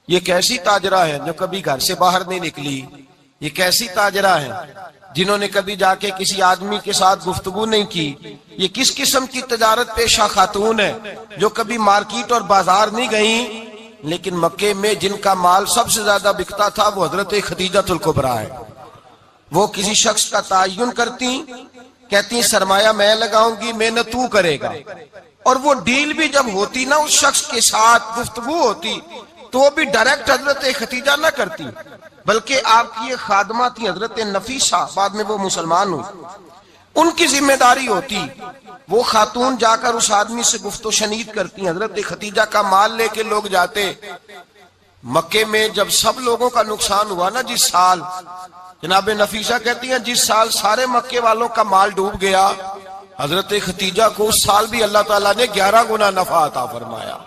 ये कैसी ताजरा है जो कभी घर से बाहर नहीं निकली? ये कैसी ताजरा है जिन्होंने कभी जाके किसी आदमी के साथ गुफ्तगू नहीं की? ये किस किस्म की तजारत पेशा खातून है जो कभी मार्केट और बाजार नहीं गई? लेकिन मक्के में जिनका माल सबसे ज्यादा बिकता था वो हजरत खदीजतुल कुबरा है। वो किसी शख्स का तायुन करती, कहती सरमाया मैं लगाऊंगी, मेहनत तू करेगा। और वो डील भी जब होती ना उस शख्स के साथ गुफ्तगू होती तो वो भी डायरेक्ट हजरत खदीजा ना करती, बल्कि आपकी ये खादमा थी हजरत नफीसा, बाद में वो मुसलमान हुई, उनकी जिम्मेदारी होती। वो खातून जाकर उस आदमी से गुफ्तो शनीद करती। हजरत खदीजा का माल लेके लोग जाते मक्के में। जब सब लोगों का नुकसान हुआ ना जिस साल, जनाब नफीसा कहती हैं जिस साल सारे मक्के वालों का माल डूब गया, हजरत खदीजा को उस साल भी अल्लाह ताला ने 11 गुना नफा अता फरमाया।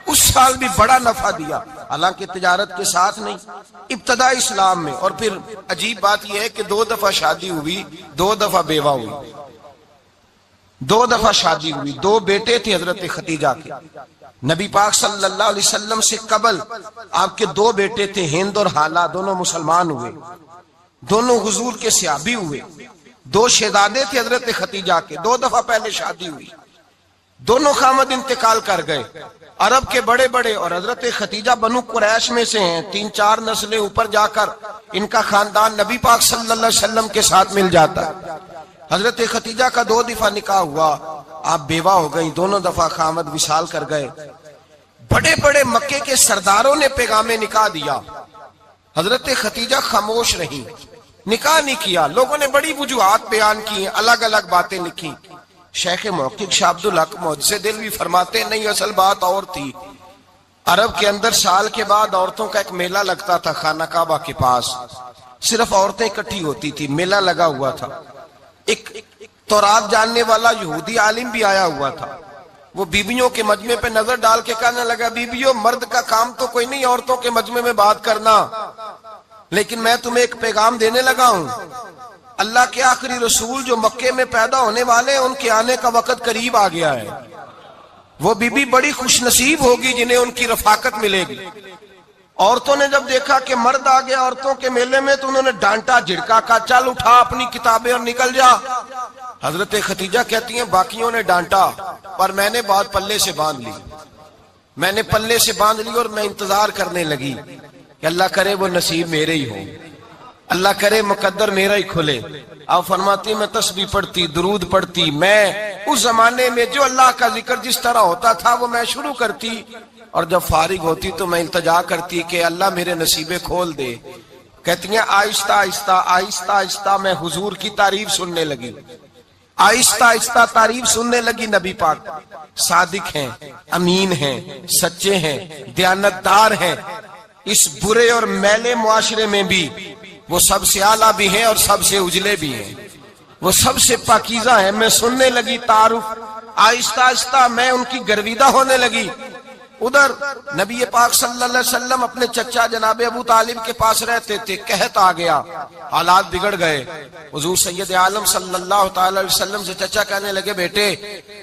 उस साल भी बड़ा नफा दिया, हालांकि तिजारत के साथ नहीं, इब्तदा इस्लाम में। और फिर अजीब बात यह है कि 2 दफा शादी हुई, 2 दफा बेवा हुई, 2 दफा शादी हुई। 2 बेटे थे हजरत खदीजा के। नबी पाक सल्लल्लाहु अलैहि वसल्लम से कबल आपके 2 बेटे थे, हिंद और हाला, दोनों मुसलमान हुए, दोनों हुजूर के सहाबी हुए। 2 शहजादे थे हजरत खदीजा के, 2 दफा पहले शादी हुई, दोनों खामद इंतकाल कर गए। अरब के बड़े बड़े, और हजरत खदीजा बनु कुरैश में से हैं, 3-4 नस्लें ऊपर जाकर इनका खानदान नबी पाक सल्लल्लाहु अलैहि वसल्लम के साथ मिल जाता है। हजरत खदीजा का 2 दफा निकाह हुआ, आप बेवा हो गई, दोनों दफा खामद विशाल कर गए। बड़े बड़े मक्के के सरदारों ने पैगामे निकाह दिया, हजरत खदीजा खामोश रही, निकाह नहीं किया। लोगों ने बड़ी वजूहात बयान की, अलग अलग बातें लिखी। शेख मुहक्किक शाह अब्दुल हक मुहद्दिस दिलवी फरमाते नहीं, असल बात और थी। अरब के अंदर साल के बाद औरतों का एक मेला लगता था खाना काबा के पास, सिर्फ औरतें इकट्ठी होती थी, मेला लगा हुआ था। एक तौरात जानने वाला यहूदी आलिम भी आया हुआ था। वो बीबियों के मजमे पे नजर डाल के कहने लगा, बीबियों मर्द का काम तो कोई नहीं औरतों के मजमे में बात करना, लेकिन मैं तुम्हें एक पैगाम देने लगा हूं। अल्लाह के आखिरी रसूल जो मक्के में पैदा होने वाले हैं, उनके आने का वक्त करीब आ गया है। वो बीबी बड़ी खुशनसीब होगी जिन्हें उनकी रफाकत मिलेगी। औरतों ने जब देखा कि मर्द आ गया औरतों के मेले में, तो उन्होंने डांटा, झिड़का, का चल उठा अपनी किताबें और निकल जा। हजरत खदीजा कहती हैं बाकियों ने डांटा, पर मैंने बात पल्ले से बांध ली, मैंने पल्ले से बांध ली और मैं इंतजार करने लगी कि अल्लाह करे वो नसीब मेरे ही हो, अल्लाह करे मुकद्दर मेरा ही खुले। आप फरमाती मैं तस्बीह पढ़ती, दुरूद पढ़ती, मैं उस जमाने में जो अल्लाह का जिक्र जिस तरह होता था वो मैं शुरू करती, और जब फारिग होती तो मैं इल्तजा करती कि अल्लाह मेरे नसीबे खोल दे। कहती हैं आहिस्ता आहिस्ता आहिस्ता आहिस्ता मैं हुजूर की तारीफ सुनने लगी, आहिस्ता आहिस्ता तारीफ सुनने लगी। नबी पाक सादिक हैं, अमीन हैं, सच्चे हैं, दयानतदार हैं। इस बुरे और मैले मुआशरे में भी वो सबसे आला भी है और सबसे उजले भी है, वो सबसे पाकीज़ा है। मैं सुनने लगी तारुफ, आहिस्ता आहिस्ता मैं उनकी गर्विदा होने लगी। उधर नबी पाक सल्लल्लाहु अलैहि वसल्लम अपने चचा जनाब अबू तालिब के पास रहते थे। कहत आ गया, हालात बिगड़ गए। हुजूर सैयद आलम सल्लल्लाहु अलैहि वसल्लम से चचा कहने लगे, बेटे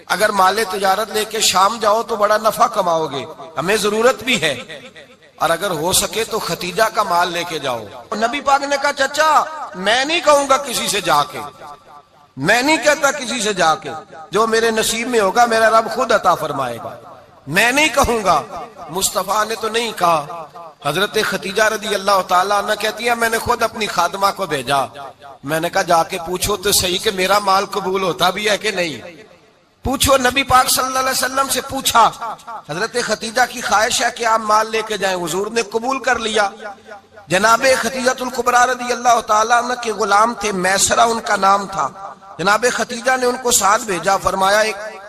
अगर माले तिजारत लेके शाम जाओ तो बड़ा नफा कमाओगे, हमें जरूरत भी है, और अगर हो सके तो खदीजा का माल लेके जाओ। नबी पाक ने कहा, चचा मैं नहीं कहूंगा किसी से जाके, मैं नहीं कहता किसी से जाके, जो मेरे नसीब में होगा मेरा रब खुद अता फरमाएगा, मैं नहीं कहूंगा। मुस्तफा ने तो नहीं कहा। हजरत खदीजा रदी अल्लाह ताला अन्हा कहती है मैंने खुद अपनी खादमा को भेजा, मैंने कहा जाके पूछो तो सही कि मेरा माल कबूल होता भी है कि नहीं, पूछो। नबी पाक सल्लल्लाहु अलैहि वसल्लम से पूछा। हजरत खदीजा की ख्वाहिश है कि आप माल लेके जाएं, हुजूर ने कबूल कर लिया। जनाबे खदीजतुल कुबरा रदी अल्लाह ताला अन्हा के गुलाम थे, मैसरा उनका नाम था। जनाबे खदीजा ने उनको साथ भेजा, फरमाया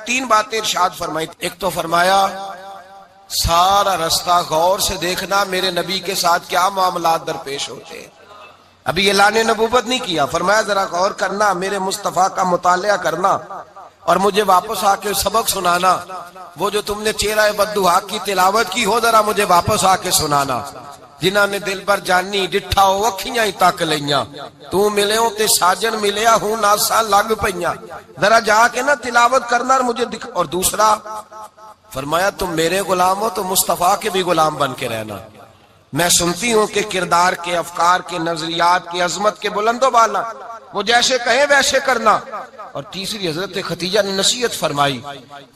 3 बातें इरशाद फरमाई। एक तो फरमाया सारा रास्ता गौर से देखना मेरे नबी के साथ क्या मामलात दरपेश होते हैं। अभी ऐलान नबूवत नहीं किया, फरमाया जरा गौर करना, मेरे मुस्तफा का मुतालिया करना और मुझे वापस आके सबक सुनाना। वो जो तुमने चेहरा बद्दुआ की तिलावत की हो, जरा मुझे वापस आके सुनाना। जिन्होंने दिल भर जानी डिठा हो अखियां ही तक लिया, तू मिले हो ते साजन मिलिया हूं नासा लग पईया, जरा जाके ना तिलावत करना और मुझे दिख। और दूसरा फरमाया तुम मेरे गुलाम हो तो मुस्तफा के भी गुलाम बन के रहना। मैं सुनती हूं कि किरदार के, अफकार के, नजरियात के, अजमत के बुलंदो बाला, वो जैसे कहे वैसे करना। और तीसरी हजरत खतीजा ने नसीहत फरमाई,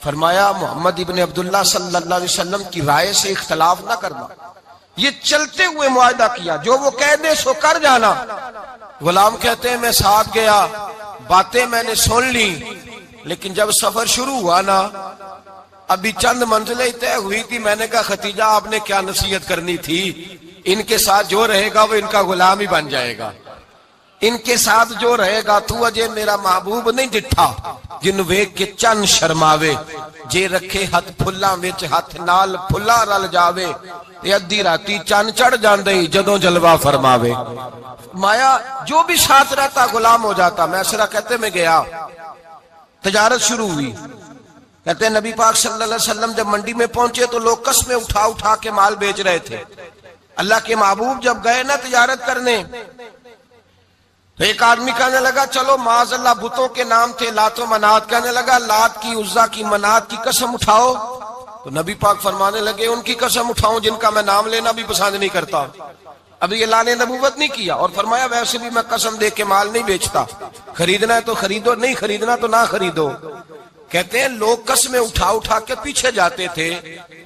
फरमाया मोहम्मद इब्न अब्दुल्ला सल्लल्लाहु अलैहि वसल्लम की राय से इख्तलाफ ना करना। ये चलते हुए मुआहदा किया, जो वो कह दे सो कर जाना। गुलाम कहते हैं मैं साथ गया, बातें मैंने सुन ली, लेकिन जब सफर शुरू हुआ ना, अभी चंद मंजिलें तय हुई थी, मैंने कहा खतीजा आपने क्या नसीहत करनी थी, इनके साथ जो रहेगा वो इनका गुलाम ही बन जाएगा, इनके साथ जो रहेगा तू अजय मेरा महबूब नहीं डिठा, जिन वेख के चन शर्मावे, जे रखे हथ फुल्लां विच हथ नाल फुल्ला रल जावे, ते अद्धी राती चन चढ़ जांदे जदों जलवा फरमावे। माया जो भी साथ रहता गुलाम हो जाता। मैसरा कहते मैं गया, तजारत शुरू हुई। कहते हैं नबी पाक सल्लल्लाहु अलैहि वसल्लम जब मंडी में पहुंचे तो लोग कस्में उठा उठा के माल बेच रहे थे। अल्लाह के महबूब जब गए ना तिजारत करने, तो एक आदमी कहने लगा चलो माज़अल्लाह बुतों के नाम थे लात व मनात, कहने लगा लात की, उज़्ज़ा की, मनात की कसम उठाओ। तो नबी पाक फरमाने लगे उनकी कसम उठाऊं जिनका मैं नाम लेना भी पसंद नहीं करता। अभी ये लाने नबूवत नहीं किया। और फरमाया वैसे भी मैं कसम दे के माल नहीं बेचता, खरीदना है तो खरीदो, नहीं खरीदना तो ना खरीदो। कहते हैं लोग कसमें उठा उठा के पीछे जाते थे,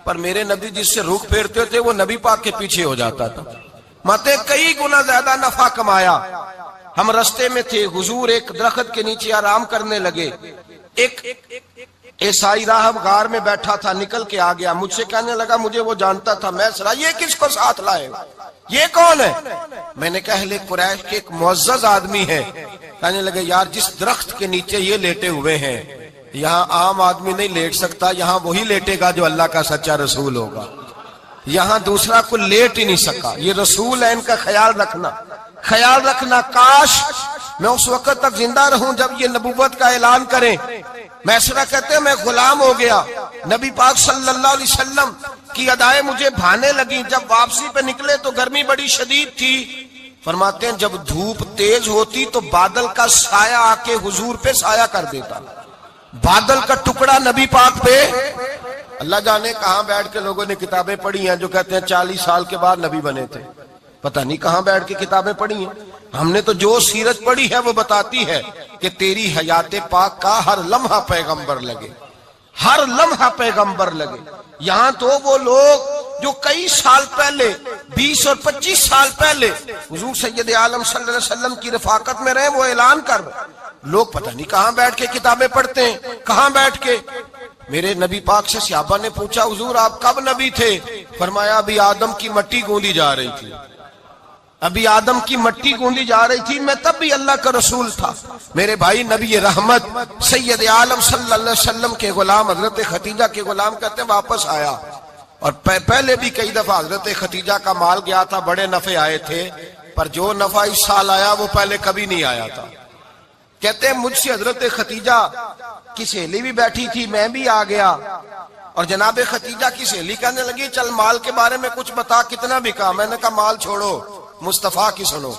पर मेरे नबी जिससे रुख फेरते थे वो नबी पाक के पीछे हो जाता था। माते कई गुना ज्यादा नफा कमाया। हम रास्ते में थे, हुजूर एक दरख्त के नीचे आराम करने लगे। एक ईसाई राहब गार में बैठा था, निकल के आ गया, मुझसे कहने लगा मुझे वो जानता था। मैं सरा ये किसको साथ लाए, ये कौन है? मैंने कहा अहले कुरैश के एक मुअज़्ज़ज़ आदमी है। कहने लगे यार जिस दरख्त के नीचे ये लेटे हुए हैं, यहाँ आम आदमी नहीं लेट सकता, यहाँ वही लेटेगा जो अल्लाह का सच्चा रसूल होगा। यहाँ दूसरा कोई लेट ही नहीं सका, ये रसूल है, इनका ख्याल रखना, ख्याल रखना। काश मैं उस वक्त तक जिंदा रहूं जब ये नबूवत का ऐलान करें। मैसरा कहते हैं मैं गुलाम हो गया। नबी पाक सल्लल्लाहु अलैहि वसल्लम की अदाएं मुझे भाने लगी। जब वापसी पे निकले तो गर्मी बड़ी शदीद थी। फरमाते हैं जब धूप तेज होती तो बादल का साया आके हुजूर पे साया कर देता, बादल का टुकड़ा नबी पाक पे। अल्लाह जाने कहां बैठ के लोगों ने किताबें पढ़ी हैं जो कहते हैं 40 साल के बाद नबी बने थे। पता नहीं कहां बैठ के किताबें पढ़ी हैं। हमने तो जो सीरत पढ़ी है वो बताती है कि तेरी हयाते पाक का हर लम्हा पैगंबर लगे, हर लम्हा पैगंबर लगे। यहां तो वो लोग जो कई साल पहले, 20 और 25 साल पहले हुजूर सैयद आलम सल्लल्लाहु अलैहि वसल्लम की रफाकत में रहे, वो ऐलान कर लोग पता नहीं कहां बैठ के किताबें पढ़ते हैं, कहां बैठ के। मेरे नबी पाक से सहाबा ने पूछा हुजूर आप कब नबी थे? फरमाया अभी आदम की मट्टी गूंदी जा रही थी, अभी आदम की मट्टी गूंदी जा रही थी, मैं तब भी अल्लाह का रसूल था। मेरे भाई नबी रहमत सैयद आलम सल्लल्लाहु अलैहि वसल्लम के गुलाम हजरत खतीजा के गुलाम कहते वापस आया। और पहले भी कई दफा हजरत खतीजा का माल गया था, बड़े नफे आए थे, पर जो नफा इस साल आया वो पहले कभी नहीं आया था। कहते हैं मुझसे हजरत खतीजा की सहेली भी बैठी थी, मैं भी आ गया। और जनाब खतीजा की सहेली कहने लगी चल माल के बारे में कुछ बता, कितना बिका? मैंने कहा माल छोड़ो, मुस्तफा की सुनो।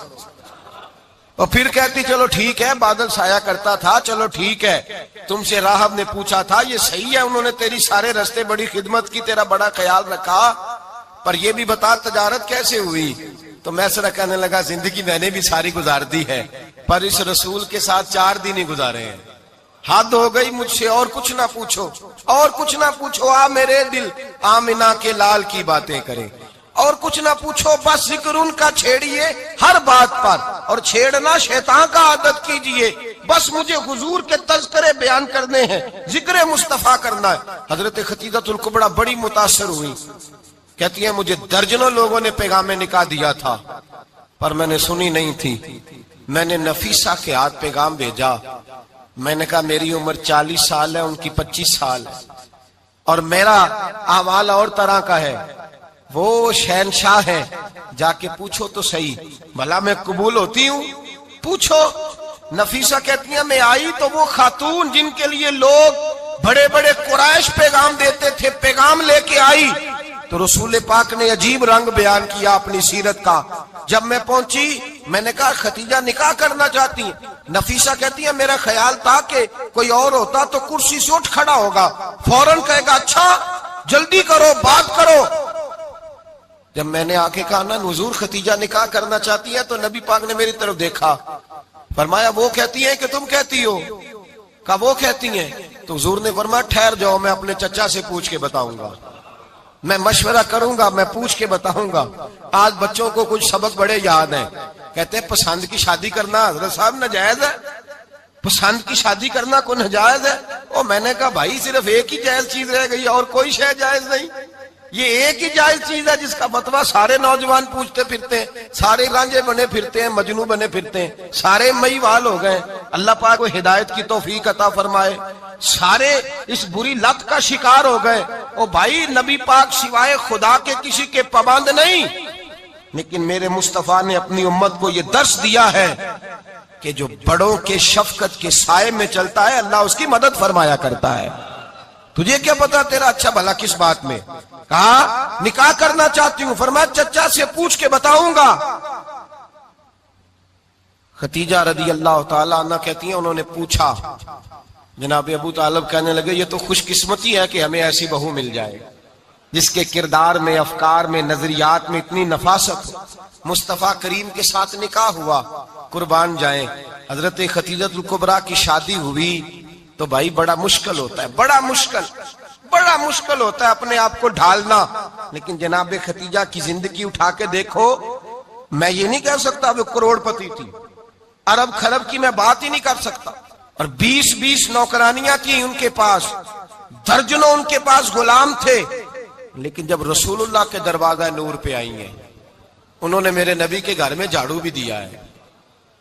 और फिर कहती चलो ठीक है, बादल साया करता था, चलो ठीक है। तुमसे राहब ने पूछा था, ये सही है उन्होंने तेरी सारे रास्ते बड़ी खिदमत की, तेरा बड़ा ख्याल रखा, पर ये भी बता तजारत कैसे हुई? तो मैसरा कहने लगा जिंदगी मैंने भी सारी गुजार दी है, पर इस रसूल के साथ 4 दिन ही गुजारे हैं। हद हो गई मुझसे, और कुछ ना पूछो, और कुछ ना पूछो। आ मेरे दिल आमिना के लाल की बातें करें, और कुछ ना पूछो, बस जिक्र उनका छेड़िए हर बात पर, और छेड़ना शैतान का आदत कीजिए। बस मुझे हुजूर के तज़किरे बयान करने हैं, जिक्र मुस्तफा करना है। हजरत खतीजतुल कुबरा बड़ी मुतासर हुई, कहती है मुझे दर्जनों लोगों ने पैगाम निकाह दिया था, पर मैंने सुनी नहीं थी। मैंने नफीसा के हाथ पैगाम भेजा। मैंने कहा मेरी उम्र 40 साल है, उनकी 25 साल है, और मेरा अहवाल और तरह का है। वो शहनशाह है, जाके पूछो तो सही, भला मैं कबूल होती हूँ? पूछो। नफीसा कहती है मैं आई तो वो खातून जिनके लिए लोग बड़े बड़े कुरैश पैगाम देते थे, पैगाम लेके आई। तो रसूल पाक ने अजीब रंग बयान किया अपनी सीरत का। जब मैं पहुंची मैंने कहा खतीजा निकाह करना चाहती है। नफीसा कहती है मेरा ख्याल था कि कोई और होता तो कुर्सी से उठ खड़ा होगा, फौरन कहेगा अच्छा जल्दी करो, बात करो। जब मैंने आके कहा ना हुजूर खतीजा निकाह करना चाहती है, तो नबी पाक ने मेरी तरफ देखा, फरमाया वो कहती है कि तुम कहती हो? कहा वो कहती हैं। तो हुजूर ने फरमाया ठहर जाओ, मैं अपने चचा से पूछ के बताऊंगा, मैं मशवरा करूंगा, मैं पूछ के बताऊंगा। आज बच्चों को कुछ सबक बड़े याद हैं। कहते हैं पसंद की शादी करना हजरत साहब नाजायज है, पसंद की शादी करना को नाजायज है। और मैंने कहा भाई सिर्फ एक ही जायज चीज रह गई और कोई शय जायज नहीं। ये एक ही जायज चीज है जिसका फतवा सारे नौजवान पूछते फिरते हैं, सारे रांझे बने फिरते हैं, मजनू बने फिरते हैं, सारे मईवाल हो गए। अल्लाह पाक को हिदायत की तौफीक अता फरमाए। सारे इस बुरी लत का शिकार हो गए। ओ भाई नबी पाक सिवाय खुदा के किसी के पाबंद नहीं, लेकिन मेरे मुस्तफा ने अपनी उम्मत को यह दर्श दिया है कि जो बड़ों के शफकत के साए में चलता है अल्लाह उसकी मदद फरमाया करता है। तुझे क्या पता तेरा अच्छा भला किस बात में? कहा निकाह करना चाहती हूं, फरमाया चचा से पूछ के बताऊंगा। खतीजा रदी अल्लाह ताला अन्हा कहती हैं उन्होंने पूछा, जनाब अबू तालिब कहने लगे ये तो खुशकिस्मती है कि हमें ऐसी बहू मिल जाए जिसके किरदार में, अफकार में, नजरियात में इतनी नफासत हो। मुस्तफा करीम के साथ निकाह हुआ, कुर्बान जाए। हजरत खतीजतुल कुबरा की शादी हुई तो भाई बड़ा मुश्किल होता है, बड़ा मुश्किल होता है अपने आप को ढालना। लेकिन जनाब खतीजा की जिंदगी उठा के देखो, मैं ये नहीं कह सकता वो करोड़पति थी, अरब खरब की मैं बात ही नहीं कर सकता। और 20-20 नौकरानियां थी उनके पास, दर्जनों उनके पास गुलाम थे। लेकिन जब रसूलुल्लाह के दरवाजा नूर पे आई हैं, उन्होंने मेरे नबी के घर में झाड़ू भी दिया है,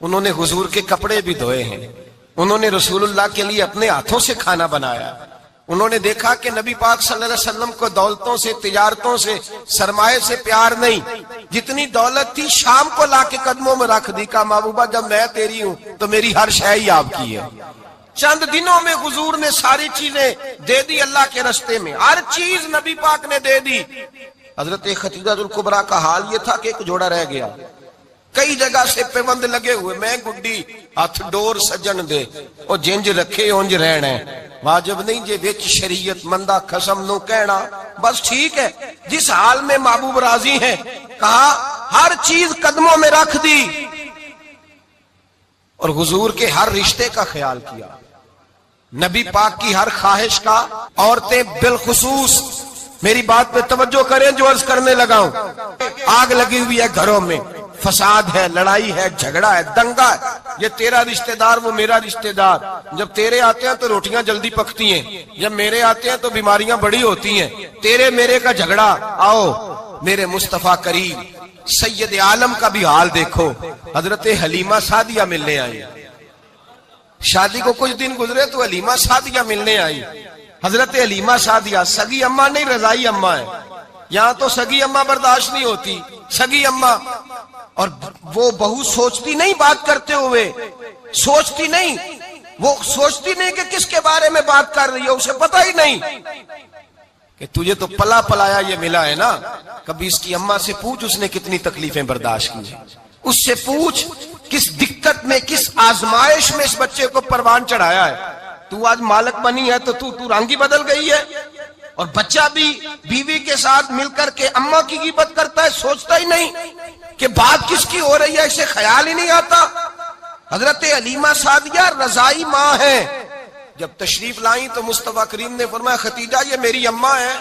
उन्होंने हुजूर के कपड़े भी धोए हैं, उन्होंने रसूलुल्लाह के लिए अपने हाथों से खाना बनाया। उन्होंने देखा कि नबी पाक सल्लल्लाहु अलैहि वसल्लम को दौलतों से, तिजारतों से, सरमाए से प्यार नहीं, जितनी दौलत थी शाम को लाके कदमों में रख दी। का महबूबा जब मैं तेरी हूं तो मेरी हर शय ही आपकी है। चंद दिनों में हुजूर ने सारी चीजें दे दी अल्लाह के रास्ते में, हर चीज नबी पाक ने दे दी। हजरत खतीजतुल कुबरा का हाल ये था कि एक जोड़ा रह गया, कई जगह से पेबंद लगे हुए, मैं गुड्डी हथ डोर सजन दे और जिंज रखे उंज रहना है। वाजिब नहीं जे विच शरीयत मंदा खसम नु कहना, बस ठीक है जिस हाल में महबूब राजी हैं। कहा हर चीज कदमों में रख दी और हुजूर के हर रिश्ते का ख्याल किया, नबी पाक की हर ख्वाहिश का। औरतें बिलखुसूस मेरी बात पे तवज्जो करें जो अर्ज करने लगा हूं। आग लगी हुई है घरों में, फसाद है, लड़ाई है, झगड़ा है, दंगा है, ये तेरा रिश्तेदार वो मेरा रिश्तेदार। जब तेरे आते हैं तो रोटियां जल्दी पकती हैं, जब मेरे आते हैं तो बीमारियां बड़ी होती हैं, तेरे मेरे का झगड़ा। आओ मेरे मुस्तफा करीम सैयद आलम का भी हाल देखो। हजरत हलीमा सादिया मिलने आई, शादी को कुछ दिन गुजरे तो हलीमा सादिया मिलने आई। हजरत हलीमा सादिया सगी अम्मा नहीं, रजाई अम्मा है। यहां तो सगी अम्मा बर्दाश्त नहीं होती, सगी अम्मा। और वो बहू सोचती नहीं बात करते हुए, सोचती नहीं, वो सोचती नहीं कि किसके बारे में बात कर रही है, उसे पता ही नहीं कि तुझे तो पला पलाया ये मिला है ना। कभी इसकी अम्मा से पूछ उसने कितनी तकलीफें बर्दाश्त की, उससे पूछ किस दिक्कत में, किस आजमाइश में इस बच्चे को परवान चढ़ाया है। तू आज मालिक बनी है तो तू रंग ही बदल गई है। और बच्चा भी बीवी के साथ मिलकर के अम्मा की गिबत करता है, सोचता ही नहीं कि बात किसकी हो रही है, इसे ख्याल ही नहीं आता। हजरत हलीमा सादिया रजाई माँ है। जब तशरीफ लाई तो मुस्तफा करीम ने फरमाया खतीजा ये मेरी अम्मा है।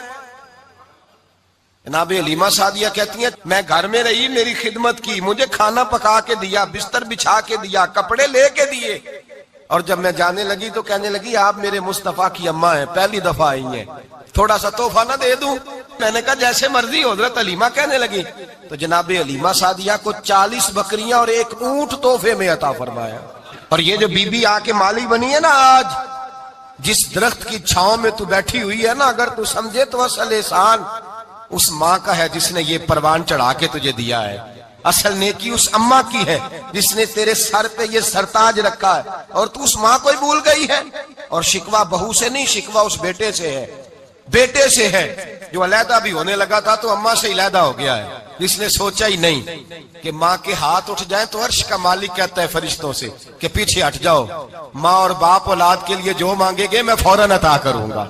जनाब हलीमा सादिया कहती हैं मैं घर में रही, मेरी खिदमत की, मुझे खाना पका के दिया, बिस्तर बिछा के दिया, कपड़े लेके दिए। और जब मैं जाने लगी तो कहने लगी आप मेरे मुस्तफा की अम्मा हैं, पहली दफा आई हैं, थोड़ा सा तोहफा ना दे दूं? मैंने कहा जैसे मर्जी। हजरत हलीमा कहने लगी तो जनाब हलीमा सादिया को 40 बकरियां और 1 ऊंट तोहफे में अता फरमाया। और ये जो बीबी आके माली बनी है ना, आज जिस दरख्त की छांव में तू बैठी हुई है ना, अगर तू समझे तो असल एहसान उस माँ का है जिसने ये परवान चढ़ा के तुझे दिया है। असल नेकी उस अम्मा की है जिसने तेरे सर पे ये सरताज रखा है, और तू उस माँ को ही भूल गई है। और शिकवा बहू से नहीं, शिकवा उस बेटे से है, बेटे से है जो अलहदा भी होने लगा था तो अम्मा से अलहदा हो गया है, जिसने सोचा ही नहीं कि माँ के हाथ उठ जाए तो अर्श का मालिक कहता है फरिश्तों से कि पीछे हट जाओ, माँ और बाप औलाद के लिए जो मांगेगे मैं फौरन अता करूंगा।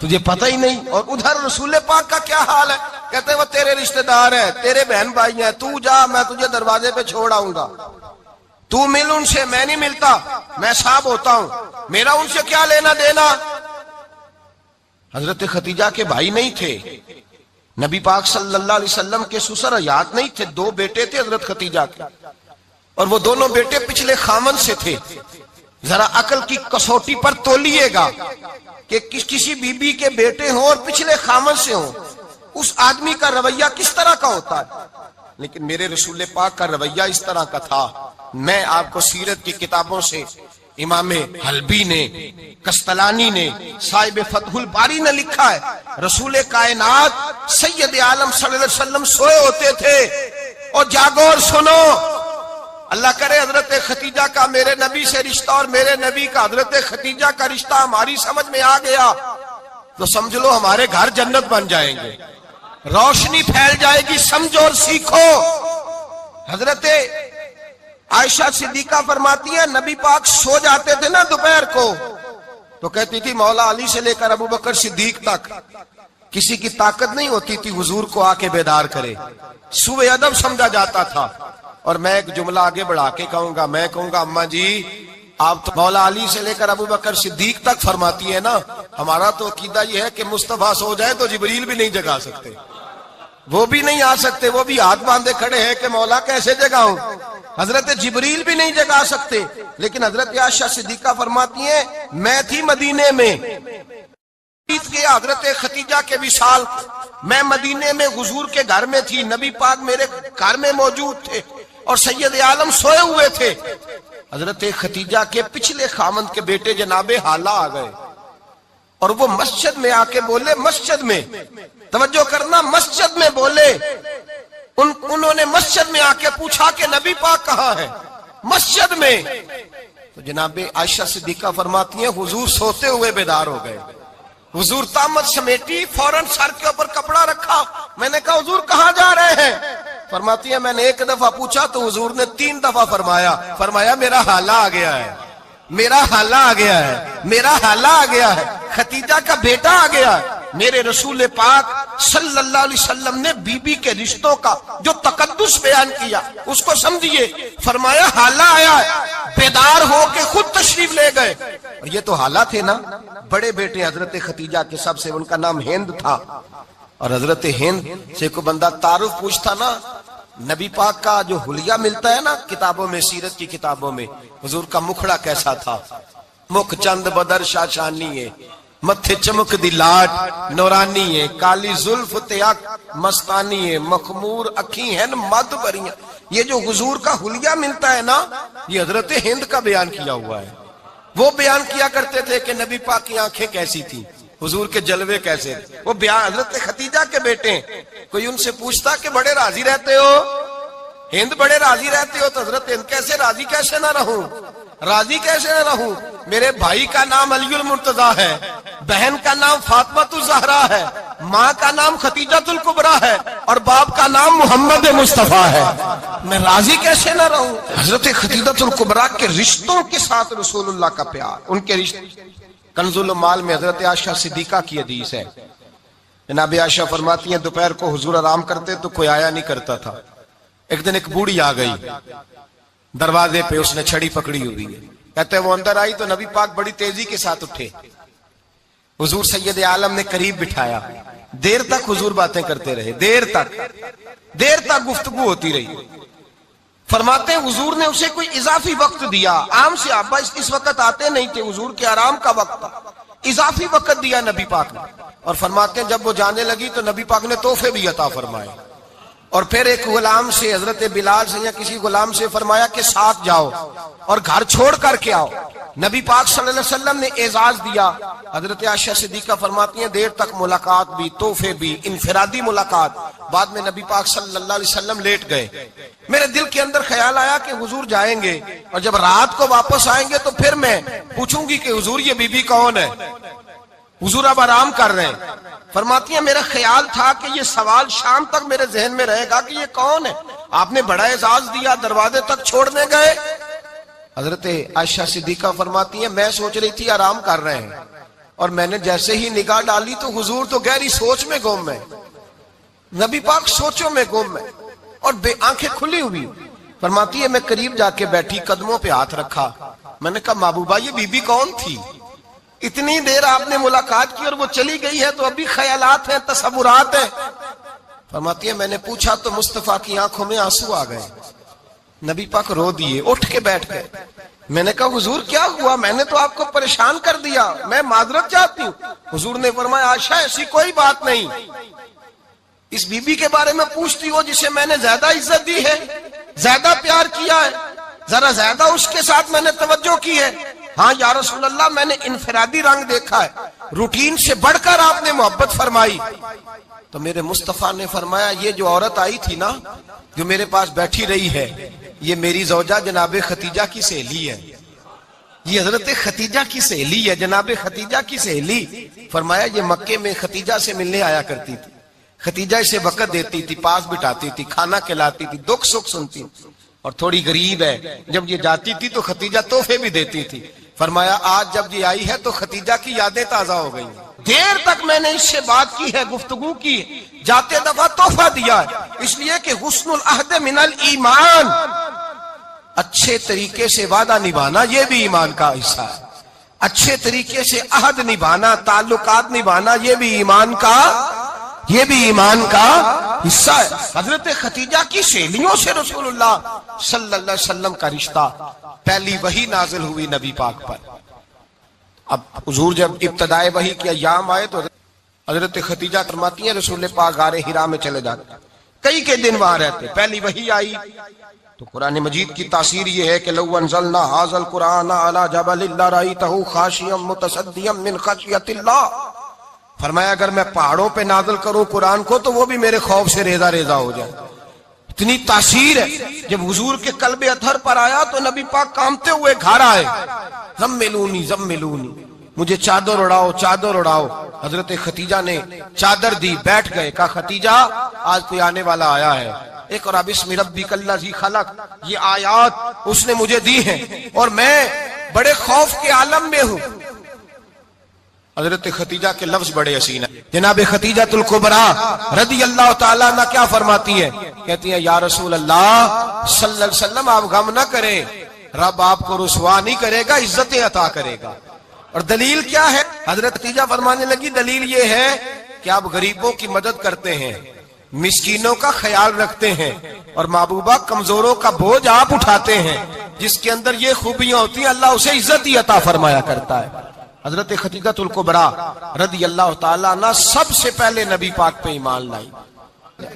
तुझे पता ही नहीं। और उधर रसूल पाक का क्या हाल है, कहते वो तेरे रिश्तेदार है, तेरे बहन भाई हैं, तू जा, मैं तुझे दरवाजे पे छोड़ आऊंगा, तू मिल उनसे, मैं नहीं मिलता, मैं साहब होता हूं, मेरा उनसे क्या लेना देना। हजरत खतीजा के भाई नहीं थे, नबी पाक सल्लल्लाहु अलैहि वसल्लम के ससुर हयात नहीं थे, दो बेटे थे हजरत खतीजा के, और वो दोनों बेटे पिछले खामन से थे। जरा अकल की कसौटी पर तोलिएगा कि किसी बीबी के बेटे हों और पिछले खामन से हों, उस आदमी का रवैया किस तरह का होता है। लेकिन मेरे रसूल पाक का रवैया इस तरह का था। मैं आपको सीरत की किताबों से, इमाम हल्बी ने, कस्तलानी ने, साहिब फतहुल बारी ने लिखा है, रसूल कायनात सैयद आलम सल्लल्लाहु अलैहि वसल्लम सोए होते थे, और जागो और सुनो, अल्लाह करे हजरत खतीजा का मेरे नबी से रिश्ता और मेरे नबी का हजरत खतीजा का रिश्ता हमारी समझ में आ गया तो समझ लो हमारे घर जन्नत बन जाएंगे, रोशनी फैल जाएगी। समझो और सीखो। हजरत आयशा सिद्दीका फरमाती है, नबी पाक सो जाते थे ना दोपहर को, तो कहती थी मौला अली से लेकर अबू बकर सिद्दीक तक किसी की ताकत नहीं होती थी हुजूर को आके बेदार करे, सुबह अदब समझा जाता था। और मैं एक जुमला आगे बढ़ा के कहूंगा, मैं कहूंगा अम्मा जी आप तो मौला अली से लेकर अबू बकर सिद्दीक तक फरमाती है ना, हमारा तो अकीदा यह है कि मुस्तफा सो जाए तो जिब्रील भी नहीं जगा सकते, वो भी नहीं आ सकते, वो भी हाथ बांधे खड़े हैं कि मौला कैसे जगाऊं। हजरत जिब्रील भी नहीं जगा सकते। लेकिन हजरत आयशा सिद्दीका फरमाती है, मैं थी मदीने में के हजरत खतीजा के विसाल, मैं मदीने में हुजूर के घर में थी, नबी पाक मेरे घर में मौजूद थे और सैयद आलम सोए हुए थे। हजरत खतीजा के पिछले खामंद के बेटे जनाबे हाला आ गए और वो मस्जिद में आके बोले, मस्जिद में तवज्जो करना, मस्जिद में बोले, उन्होंने मस्जिद में आके पूछा कि नबी पाक कहाँ है, मस्जिद में। तो जनाबे आयशा सिद्दीका फरमाती है, हुजूर सोते हुए बेदार हो गए। हुजूर तामत समेटी, फौरन सर के ऊपर कपड़ा रखा। मैंने कहा हुजूर कहाँ जा रहे हैं? फरमाती है मैंने एक दफा पूछा तो हुजूर ने 3 दफा फरमाया मेरा हाला आ गया है, मेरा हाला आ गया है, मेरा हाला आ गया है, खतीजा का बेटा आ गया है। मेरे रसूल पाक सल्लल्लाहु अलैहि वसल्लम ने बीबी के रिश्तों का जो तकद्दुस बयान किया उसको समझिए। फरमाया हाला आया है, बेदार होके खुद तशरीफ ले गए। और ये तो हाला थे ना, बड़े बेटे हजरत खतीजा के, सबसे उनका नाम हिंद था। और हजरत हिंद से कोई बंदा तारुफ पूछता ना, नबी पाक का जो हुलिया मिलता है ना किताबों में, सीरत की किताबों में, हुजूर का मुखड़ा कैसा था, मुख चंद बदर शाशानी है, मथे चमक दी लाट नौरानी है, काली जुल्फ त्याग मस्तानी है, मखमूर अखी है मद भरियां। ये जो हुजूर का हुलिया मिलता है ना, ये हजरत हिंद का बयान किया हुआ है। वो बयान किया करते थे कि नबी पाक की आंखें कैसी थी, हुजूर के जलवे कैसे थे। वो बयान हजरत खतीजा के बेटे। कोई उनसे पूछता कि बड़े राजी रहते हो, हिंद बड़े राजी रहते हो, तो हजरत हिंद कैसे राजी कैसे ना रहूं, राजी कैसे ना रहूं। मेरे भाई का नाम अलीउल मुर्तजा है, बहन का नाम फातिमातुज ज़हरा है, माँ का नाम खतीजातुल कुबरा है और बाप का नाम मोहम्मद मुस्तफा है, मैं राजी कैसे ना रहूं। हजरत खतीजातुल कुबरा के रिश्तों के साथ रसूलुल्लाह का प्यार, उनके रिश्ते। कंजुल माल में हजरत आयशा सिद्दीका की हदीस है, जनाब आयशा फरमाती है दोपहर को हुजूर आराम करते तो कोई आया नहीं करता था। एक दिन एक बूढ़ी आ गई दरवाजे पे, उसने छड़ी पकड़ी हुई है। कहते वो अंदर आई तो नबी पाक बड़ी तेजी के साथ उठे, हुजूर सैयद आलम ने करीब बिठाया, देर तक हुजूर बातें करते रहे, देर तक गुफ्तगू होती रही। फरमाते हुजूर ने उसे कोई इजाफी वक्त दिया, आम से आबा इस वक्त आते नहीं थे, हुजूर के आराम का वक्त था, इजाफी वक्त दिया नबी पाक ने। और फरमाते जब वो जाने लगी तो नबी पाक ने तोहफे भी अता फरमाए। और फिर एक गुलाम से, हजरत बिलाल से या किसी गुलाम से फरमाया कि साथ जाओ और घर छोड़ करके आओ। नबी पाक सल्लल्लाहु अलैहि वसल्लम ने एजाज दिया। हजरत आयशा सिद्दीका फरमाती हैं देर तक मुलाकात भी, तोहफे भी, इनफिरादी मुलाकात। बाद में नबी पाक सल्लल्लाहु अलैहि वसल्लम लेट गए। मेरे दिल के अंदर ख्याल आया कि हुजूर जाएंगे और जब रात को वापस आएंगे तो फिर मैं पूछूंगी कि हुजूर ये बीबी कौन है, हुजूर अब आराम कर रहे हैं। फरमाती है मेरा ख्याल था कि ये सवाल शाम तक मेरे जहन में रहेगा कि ये कौन है, आपने बड़ा एजाज दिया, दरवाजे तक छोड़ने गए। हजरत आयशा सिद्दीका फरमाती है मैं सोच रही थी आराम कर रहे हैं और मैंने जैसे ही निगाह डाली तो हुजूर तो गहरी सोच में गुम है। नबी पाक सोचों में गुम है और आंखें खुली हुई। फरमाती है मैं करीब जाके बैठी, कदमों पे हाथ रखा। मैंने कहा महबूबा ये बीबी कौन थी? इतनी देर आपने मुलाकात की और वो चली गई है, तो अभी ख्यालात हैं, तसव्वुरात हैं। फरमाती है मैंने पूछा तो मुस्तफा की आंखों में आंसू आ गए। नबी पाक रो दिए, उठ के बैठ गए। मैंने कहा हुजूर क्या हुआ? मैंने तो आपको परेशान कर दिया, मैं माजरत चाहती हूँ। हुजूर ने फरमाया आशा ऐसी कोई बात नहीं, इस बीबी के बारे में पूछती हो जिसे मैंने ज्यादा इज्जत दी है, ज्यादा प्यार किया है, जरा ज्यादा उसके साथ मैंने तवज्जो की है। हाँ या रसूल अल्लाह, मैंने इनफरादी रंग देखा है, रूटीन से बढ़कर आपने मोहब्बत फरमाई। तो मेरे मुस्तफा ने फरमाया ये जो औरत आई थी ना, जो मेरे पास बैठी रही है, ये मेरी जौजा जनाब खतीजा की सहेली है। ये हजरत खतीजा की सहेली है, जनाब खतीजा की सहेली। फरमाया ये मक्के में खतीजा से मिलने आया करती थी, खतीजा इसे वक़्त देती थी, पास बिठाती थी, खाना खिलाती थी, दुख सुख सुनती, और थोड़ी गरीब है, जब ये जाती थी तो खतीजा तोहफे भी देती थी। फरमाया आज जब ये आई है तो खतीजा की यादें ताजा हो गई। देर तक मैंने इससे बात की है, गुफ्तगू की, जाते दफा तोहफा दिया है, इसलिए कि हुस्नुल अहद मिनल ईमान, अच्छे तरीके से वादा निभाना ये भी ईमान का हिस्सा है। अच्छे तरीके से अहद निभाना, ताल्लुकात निभाना ये भी ईमान का हिस्सा है। हजरत खतीजा की सहेलियों से रसूलुल्लाह सल्लल्लाहु अलैहि वसल्लम का रिश्ता, पहली वही नाजिल हुई नबी पाक पर। अब हुजूर जब इब्तदाए वही के अय्याम आए तो हजरत खतीजा फरमाती है रसूल पाक गारे हिरा में चले जाते, कई के दिन वहां रहते। पहली वही आई तो कुरान मजीद की तासीर ये है कि लौ अंज़लना हाज़ल कुरान अला जबलिन लरअयतहु खाशियम मुतसद्दियम मिन खशियतिल्लाह। फरमाया अगर मैं पहाड़ों पे नाज़िल करूं कुरान को तो वो भी मेरे खौफ से रेजा रेजा हो जाए। इतनी तासीर है। जब हुजूर के कल्बे अथर पर आया तो नबी पाक कांपते हुए घर आए, ज़म्मिलूनी, मुझे चादर उड़ाओ, चादर उड़ाओ। हजरत खतीजा ने चादर दी, बैठ गए। कहा खतीजा आज कोई आने वाला आया है, इक़रा बिस्मि रब्बिकल्लज़ी खलक़, ये आयात उसने मुझे दी हैं और मैं बड़े खौफ के आलम में हूं। हजरत खतीजा के लफ्ज बड़े हसीन है। जनाब खतीजातुल कुबरा रज़ियल्लाहु ताला अन्हा क्या फरमाती है? कहती है या रसूल अल्लाह सल्लल्लाहु अलैहि वसल्लम आप गम ना करें, रब आपको रुसवा नहीं करेगा, इज्जतें अता करेगा। और दलील क्या है? हजरत खतीजा फरमाने लगी दलील ये है कि आप गरीबों की मदद करते हैं, मिस्कीनों का ख्याल रखते हैं, और महबूबा कमजोरों का बोझ आप उठाते हैं। जिसके अंदर ये खूबियां होती हैं अल्लाह उसे इज्जत ही अता फरमाया करता है। हजरत खतीजातुल कुबरा रज़ियल्लाहु ताला अन्हा सबसे पहले नबी पाक पे ईमान लाई।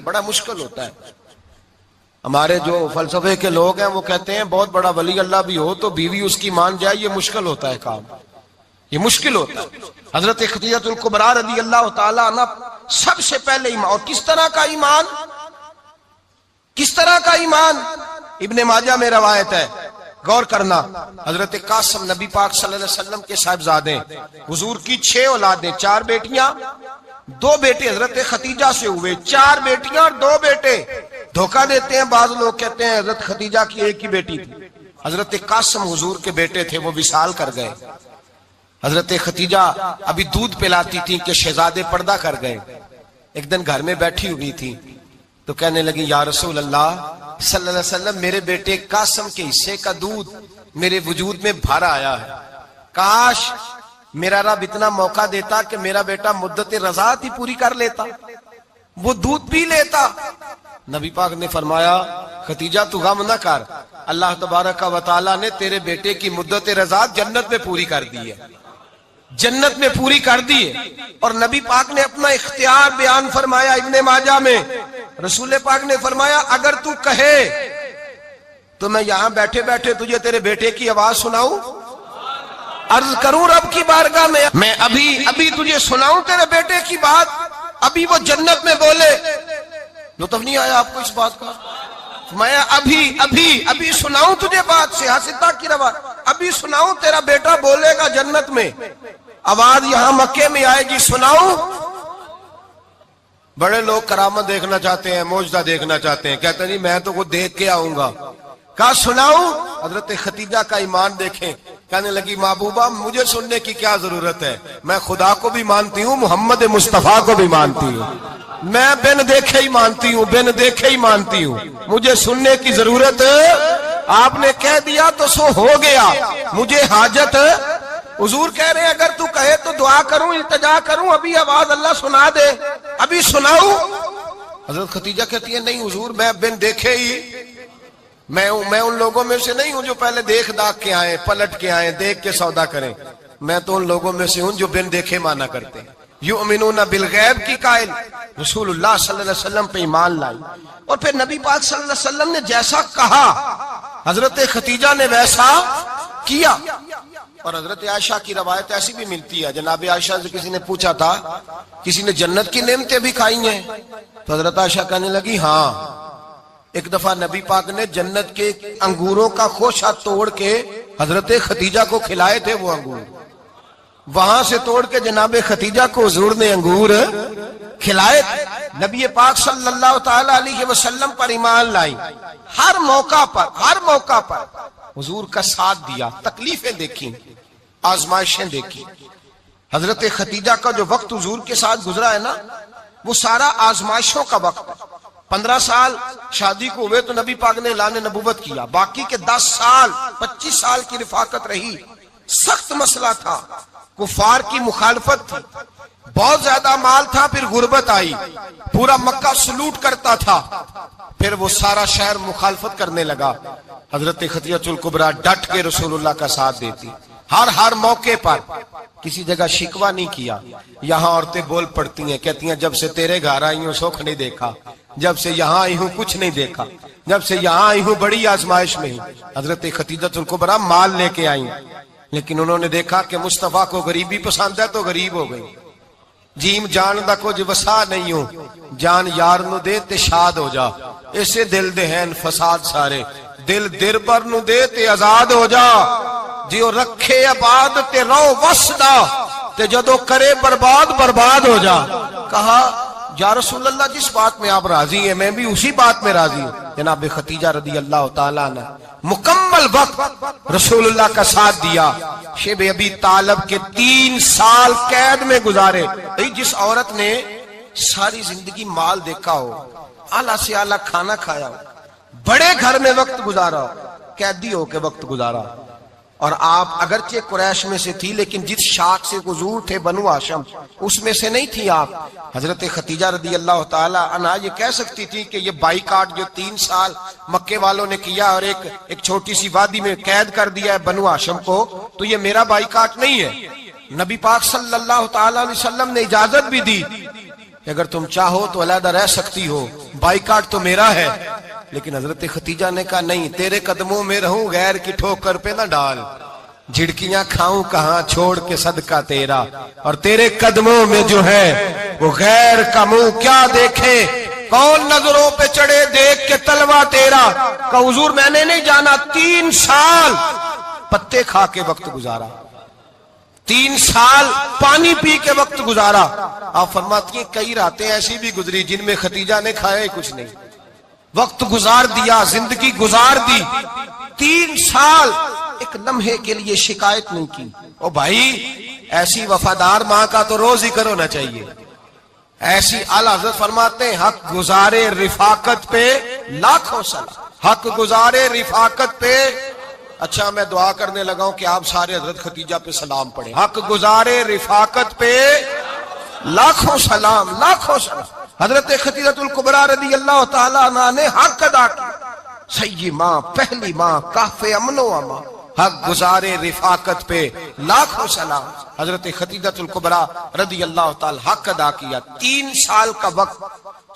बड़ा मुश्किल होता है। हमारे जो फलसफे के लोग हैं वो कहते हैं बहुत बड़ा वली अल्लाह भी हो तो बीवी उसकी मान जाए, ये मुश्किल होता है काम, ये मुश्किल होता है। हजरत खतीजातुल कुबरा रज़ियल्लाहु ताला अन्हा सबसे पहले ईमान। और किस तरह का ईमान? किस तरह का ईमान? इब्ने माजा में रवायत है, गौर करना। हजरत कासिम नबी पाक सल्लल्लाहु अलैहि वसल्लम के साहिबजादे, हुजूर की 6 औलादें, 4 बेटियां 2 बेटे हजरत खतीजा से हुए, 4 बेटियां और 2 बेटे। धोखा देते हैं बाज लोग, कहते हैं हजरत खतीजा की एक ही बेटी थी। हजरत कासिम हुजूर के बेटे थे, वो विसाल कर गए। हजरत खतीजा अभी दूध पिलाती थी कि शहजादे पर्दा कर गए। एक दिन घर में बैठी हुई थी तो कहने लगी या रसूल अल्लाह सल्लल्लाहु अलैहि वसल्लम मेरे बेटे कासिम के हिस्से का दूध मेरे वजूद में भर आया है, काश मेरा रब इतना मौका देता कि मेरा बेटा मुद्दत रज़ात ही पूरी कर लेता, वो दूध पी लेता। नबी पाक ने फरमाया खतीजा तू गम न कर, अल्लाह तबारक व तआला ने तेरे बेटे की मुद्दत रज़ात जन्नत में पूरी कर दी है, जन्नत में पूरी कर दी है। और नबी पाक ने अपना इख्तियार बयान फरमाया इब्ने माजा में। रसूल पाक ने फरमाया अगर तू कहे तो मैं यहां बैठे बैठे तुझे तेरे बेटे की आवाज सुनाऊं, अर्ज करूं रब की बारगाह में, मैं अभी तुझे सुनाऊं तेरे बेटे की बात, अभी वो जन्नत में बोले। लुत्फ नहीं आया आपको इस बात का? मैं अभी सुनाऊं तुझे बात, सियासता की रवा, अभी सुनाऊं तेरा बेटा बोलेगा जन्नत में, आवाज यहां मक्के में आएगी, सुनाऊं। बड़े लोग करामत देखना चाहते हैं, मौजदा देखना चाहते हैं, कहते नहीं मैं तो वो देख के आऊंगा। कहा सुनाऊं? हजरत खतीजा का ईमान देखें, कहने लगी महबूबा मुझे सुनने की क्या जरूरत है, मैं खुदा को भी मानती हूँ, मोहम्मद मुस्तफा को भी मानती हूँ, मैं बिन देखे ही मानती हूँ, बिन देखे ही मानती हूँ, मुझे सुनने की जरूरत आपने कह दिया तो सो हो गया, मुझे हाजत। हुजूर कह रहे हैं अगर तू कहे तो दुआ करूं, इल्तिजा करूं, अभी आवाज अल्लाह सुना दे, अभी सुनाऊं। हजरत खतीजा कहती है नहीं हुजूर, मैं बिन देखे ही, मैं उन लोगों में से नहीं हूं जो पहले देख दाख के आए, पलट के आए, देख के सौदा करें, मैं तो उन लोगों में से हूं जो बिन देखे माना करते हैं। युमिनूना बिल गैब की कायल रसूलुल्लाह सल्लल्लाहु अलैहि वसल्लम पे ईमान लाई। और फिर नबी पाक सल्लल्लाहु अलैहि वसल्लम ने जैसा कहा हजरत खतीजा ने वैसा किया। और हजरत आयशा की रवायत ऐसी भी मिलती है, जनाब आयशा से किसी ने पूछा था किसी ने जन्नत की नेमतें भी खाई हैं, तो हजरत आयशा कहने लगी हाँ, एक दफा नबी पाक ने जन्नत के अंगूरों का खोशा तोड़ के हजरत खतीजा को खिलाए थे। वो अंगूर वहां से तोड़ के जनाब खतीजा को हुजूर ने अंगूर खिलाए। नबी पाक सल्लल्लाहु ताला अलैहि वसल्लम पर ईमान लाई, हर मौका पर हुजूर का साथ दिया, तकलीफें देखी, आजमाइशें देखी। हजरत खतीजा का जो वक्त हुजूर के साथ गुजरा है ना, वो सारा आजमाइशों का वक्त है। 15 साल शादी को हुए तो नबी पाक ने ऐलान नबूवत किया, बाकी के 10 साल 25 साल की रिफाकत रही, सख्त मसला था, कुफार की मुखालफत थी, बहुत ज्यादा माल था, फिर गुर्बत आई, पूरा मक्का सलूट करता था, फिर वो सारा शहर मुखालफत करने लगा। हजरत खतीजतुल कुबरा डट के रसूलुल्लाह का साथ देती, हर मौके पर, किसी जगह शिकवा नहीं किया। यहाँ औरतें बोल पड़ती हैं, कहती हैं जब से तेरे घर आई हूँ सुख नहीं देखा, जब से यहाँ आई हूँ कुछ नहीं देखा, जब से यहाँ आई हूँ बड़ी आजमाइश में हूँ। हजरत खतीजतुल कुबरा माल लेके आई, लेकिन उन्होंने देखा कि मुस्तफा को गरीबी पसंद है तो गरीब हो गई। जीम जान दा कुछ वसा नहीं हो, जान यार नु दे ते शाद हो जा, ऐसे दिल दे हैं फसाद सारे, दिल दिरबर नु दे ते आजाद हो जा, जियो रखे आबाद ते रहो वसदा, ते जदो करे बर्बाद हो जा। कहा या रसूल अल्लाह जिस बात में आप राजी हैं मैं भी उसी बात में राजी हूँ। जनाब खतीजा रदी अल्लाह ताला ने मुकम्मल वक्त रसूलुल्लाह का साथ दिया। शेब अबी तालब के 3 साल कैद में गुजारे। जिस औरत ने सारी जिंदगी माल देखा हो, आला से आला खाना खाया हो, बड़े घर में वक्त गुजारा हो, कैदी हो के वक्त गुजारा, और आप अगरचे कुरैश में से थी लेकिन जिस शाख से हुजूर थे बनु हाशम उसमें से नहीं थी आप। हजरत खतीजा रदी अल्लाह ताला अन्हा ये कह सकती थी कि ये बाईकाट जो 3 साल मक्के वालों ने किया और एक छोटी सी वादी में कैद कर दिया है बनु हाशम को, तो ये मेरा बाईकाट नहीं है। नबी पाक सल्लल्लाहु ताला अलैहि वसल्लम ने इजाजत भी दी कि अगर तुम चाहो तो अलहदा रह सकती हो, बाईकाट तो मेरा है। लेकिन हजरत खतीजा ने कहा नहीं, तेरे कदमों में रहूं, गैर की ठोकर पे ना डाल, झिड़कियां खाऊं कहां छोड़ के सदका तेरा, और तेरे कदमों में जो है वो गैर का मुंह क्या देखे, कौन नजरों पे चढ़े देख के तलवा तेरा। का हुजूर मैंने नहीं जाना, 3 साल पत्ते खा के वक्त गुजारा, 3 साल पानी पी के वक्त गुजारा। आप फरमाती हैं कई रातें ऐसी भी गुजरी जिनमें खतीजा ने खाया ही कुछ नहीं, वक्त गुजार दिया, जिंदगी गुजार दी। 3 साल एक लम्हे के लिए शिकायत नहीं की। ओ भाई, ऐसी वफादार मां का तो रोज जिक्र होना चाहिए। ऐसी आला हज़रत फरमाते हैं हक गुजारे रिफाकत पे लाखों सलाम, हक गुजारे रिफाकत पे। अच्छा, मैं दुआ करने लगा हूं कि आप सारे हजरत खतीजा पे सलाम पढ़े। हक गुजारे रिफाकत पे लाखों सलाम, लाखों सलाम। हजरत खतीजतुल कुबरा रदी अल्लाह ताला अन्हा ने हक अदा किया। सही माँ, पहली माँ, काफे अमनो अमा, हक गुजारे रिफाकत पे लाखों सलाम। हजरत खतीजतुल कुबरा रदी अल्लाह ताला हक अदा किया। 3 साल का वक्त